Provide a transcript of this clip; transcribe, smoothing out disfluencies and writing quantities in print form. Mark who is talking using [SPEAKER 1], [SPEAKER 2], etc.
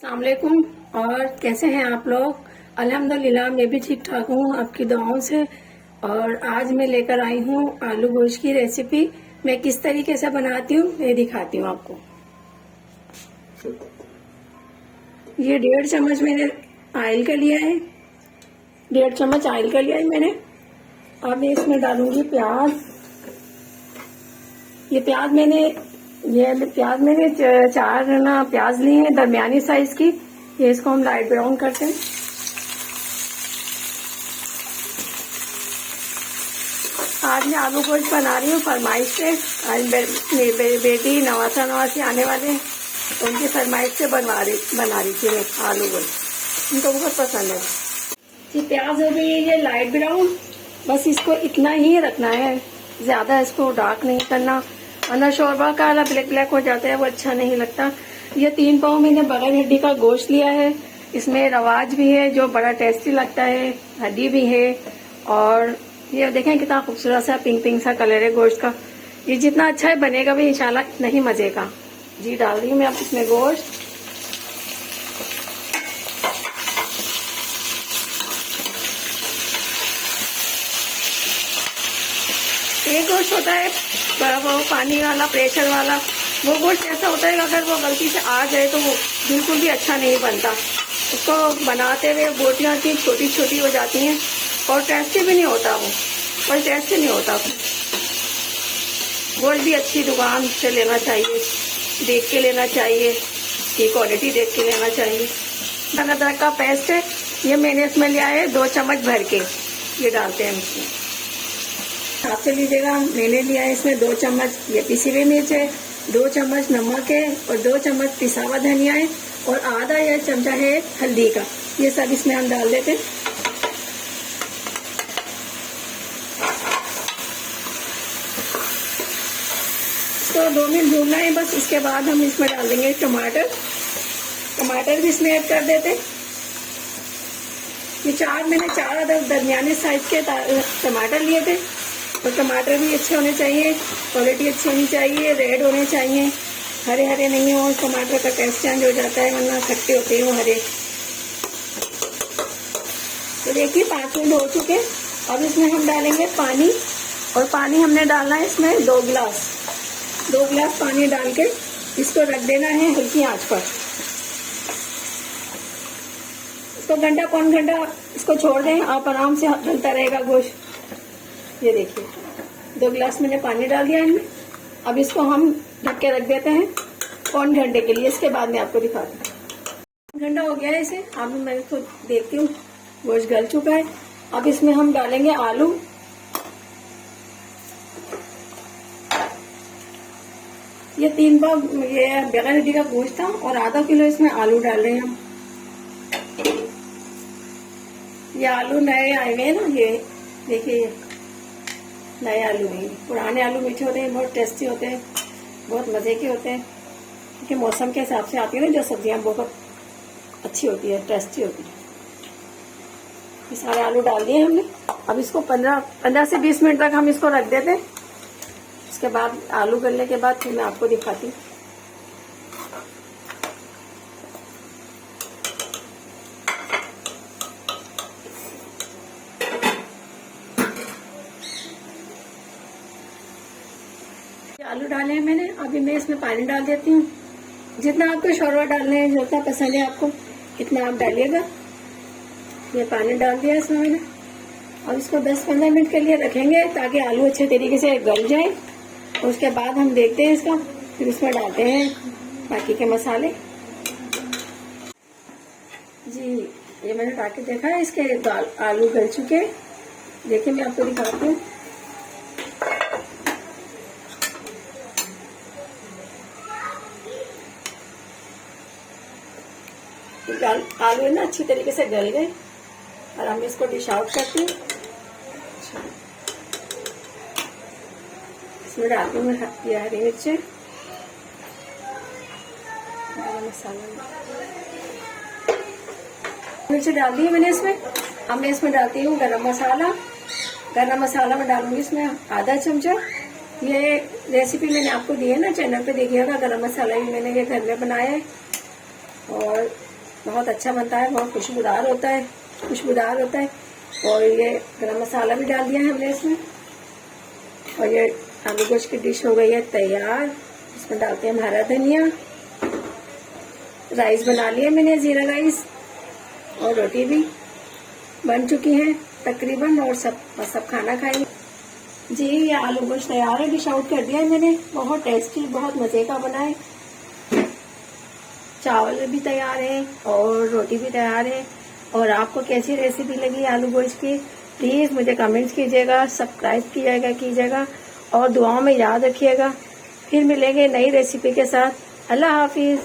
[SPEAKER 1] अस्सलाम वालेकुम। और कैसे हैं आप लोग? अल्हम्दुलिल्लाह मैं भी ठीक ठाक हूँ आपकी दुआओं से। और आज मैं लेकर आई हूँ आलू गोश्त की रेसिपी। मैं किस तरीके से बनाती हूँ मैं दिखाती हूँ आपको। ये 1.5 चम्मच मैंने ऑयल का लिया है। 1.5 चम्मच ऑयल का लिया है मैंने। अब मैं इसमें डालूंगी प्याज। ये प्याज मैंने 4 ना प्याज ली है दरमियानी साइज की। ये इसको हम लाइट ब्राउन करते हैं। आज मैं आलू गोश्त बना रही हूँ फरमाइश से। आज मेरी बेटी नवासी आने वाले हैं तो उनकी फरमाइश से बना रही थी मैं आलू गोश्त। उनको बहुत पसंद है। ये प्याज हो गई है ये लाइट ब्राउन। बस इसको इतना ही रखना है, ज्यादा इसको डार्क नहीं करना, वरना शोरबा का ब्लैक ब्लैक हो जाता है, वो अच्छा नहीं लगता। ये 3 पाव मैंने बगैर हड्डी का गोश्त लिया है। इसमें रवाज भी है जो बड़ा टेस्टी लगता है, हड्डी भी है। और ये देखें कितना खूबसूरत सा पिंक पिंक सा कलर है गोश्त का। ये जितना अच्छा है बनेगा भी इंशाल्लाह नहीं मजे का। जी डाल रही हूँ मैं अब इसमें गोश्त। एक गोश्त होता है वो पानी वाला प्रेशर वाला, वो गोश्त ऐसा होता है अगर वो गलती से आ जाए तो वो बिल्कुल भी अच्छा नहीं बनता। उसको बनाते हुए बोटियां की छोटी छोटी हो जाती हैं और टेस्टी भी नहीं होता, वो कोई टेस्टी नहीं होता। गोश्त भी अच्छी दुकान से लेना चाहिए, देख के लेना चाहिए, की क्वालिटी देख के लेना चाहिए। अदरक का पेस्ट है ये मैंने इसमें लिया है 2 चम्मच भर के, ये डालते हैं इसमें। हाथ से लीजिएगा। मैंने लिया है इसमें 2 चम्मच ये पिसी हुई मिर्च है, 2 चम्मच नमक है और 2 चम्मच पिसा हुआ धनिया है और आधा यह चमचा है हल्दी का। ये सब इसमें हम डाल देते हैं। इसको 2 मिनट भूनना है बस। इसके बाद हम इसमें डाल देंगे टमाटर भी इसमें ऐड कर देते हैं। ये मैंने 4 दरमियाने साइज के टमाटर लिए थे। तो टमाटर भी अच्छे होने चाहिए, क्वालिटी अच्छी होनी चाहिए, रेड होने चाहिए, हरे हरे नहीं हो, टमाटर का टेस्ट चेंज हो जाता है, वरना खट्टे होते हैं वो हरे। तो देखिए 5 मिनट हो चुके। अब इसमें हम डालेंगे पानी, और पानी हमने डालना है इसमें 2 गिलास पानी डाल के इसको रख देना है हल्की आंच पर। इसको घंटा पौन घंटा इसको छोड़ दें, आप आराम से गलता रहेगा गोश्त। ये देखिए 2 गिलास मैंने पानी डाल दिया इनमें। अब इसको हम ढक के रख देते हैं पौन घंटे के लिए। इसके बाद मैं आपको दिखाती हूँ। घंटा हो गया है इसे। अब मैं इसको देखती हूँ गोश्त गल चुका है। अब इसमें हम डालेंगे आलू। ये 3 पाव ये बगैर हड्डी का गोश्त था और आधा किलो इसमें आलू डाल रहे हैं हम। ये आलू नए आए हुए हैं ना, ये देखिए नए आलू हैं। पुराने आलू मीठे होते हैं, बहुत टेस्टी होते हैं, बहुत मजे के होते हैं, क्योंकि मौसम के हिसाब से आती है ना जो सब्जियां, बहुत अच्छी होती है, टेस्टी होती है। ये सारे आलू डाल दिए हमने। अब इसको 15 से 20 मिनट तक हम इसको रख देते हैं। इसके बाद आलू गलने के बाद फिर मैं आपको दिखाती हूँ। आलू डाले हैं मैंने। अभी मैं इसमें पानी डाल देती हूँ। जितना आपको शोरबा डालना है, जितना पसंद है आपको इतना आप डालिएगा। ये पानी डाल दिया इसमें मैंने। अब इसको 10-15 मिनट के लिए रखेंगे ताकि आलू अच्छे तरीके से गल जाए। और उसके बाद हम देखते हैं इसका, फिर इसमें डालते हैं बाकी के मसाले। जी ये मैंने डाल के देखा है, इसके आलू गल चुके। देखिए मैं आपको दिखाती हूँ। आलू ना अच्छी तरीके से गल गए और हम इसको डिश आउट करते हैं। इसमें डालती हूँ ये हरी मिर्च, मिर्च डाल दी मैंने इसमें। अब मैं इसमें डालती हूँ गरम मसाला में डालूंगी इसमें आधा चमचा। ये रेसिपी मैंने आपको दी है ना चैनल पे, देखिएगा। गरम मसाला भी मैंने ये घर में बनाया है। और बहुत अच्छा बनता है, बहुत खुशबूदार होता है, और ये गरम मसाला भी डाल दिया है हमने इसमें। और ये आलू गोश्त की डिश हो गई है तैयार। इसमें डालते हैं हम हरा धनिया। राइस बना लिया मैंने, जीरा राइस, और रोटी भी बन चुकी है तकरीबन, और सब खाना खाएंगे। जी ये आलू गोश्त तैयार है, डिश आउट कर दिया है मैंने। बहुत टेस्टी, बहुत मज़े का बना है। चावल भी तैयार है और रोटी भी तैयार है। और आपको कैसी रेसिपी लगी आलू गोश्त की, प्लीज़ मुझे कमेंट्स कीजिएगा, सब्सक्राइब कीजिएगा और दुआओं में याद रखिएगा। फिर मिलेंगे नई रेसिपी के साथ। अल्लाह हाफिज़।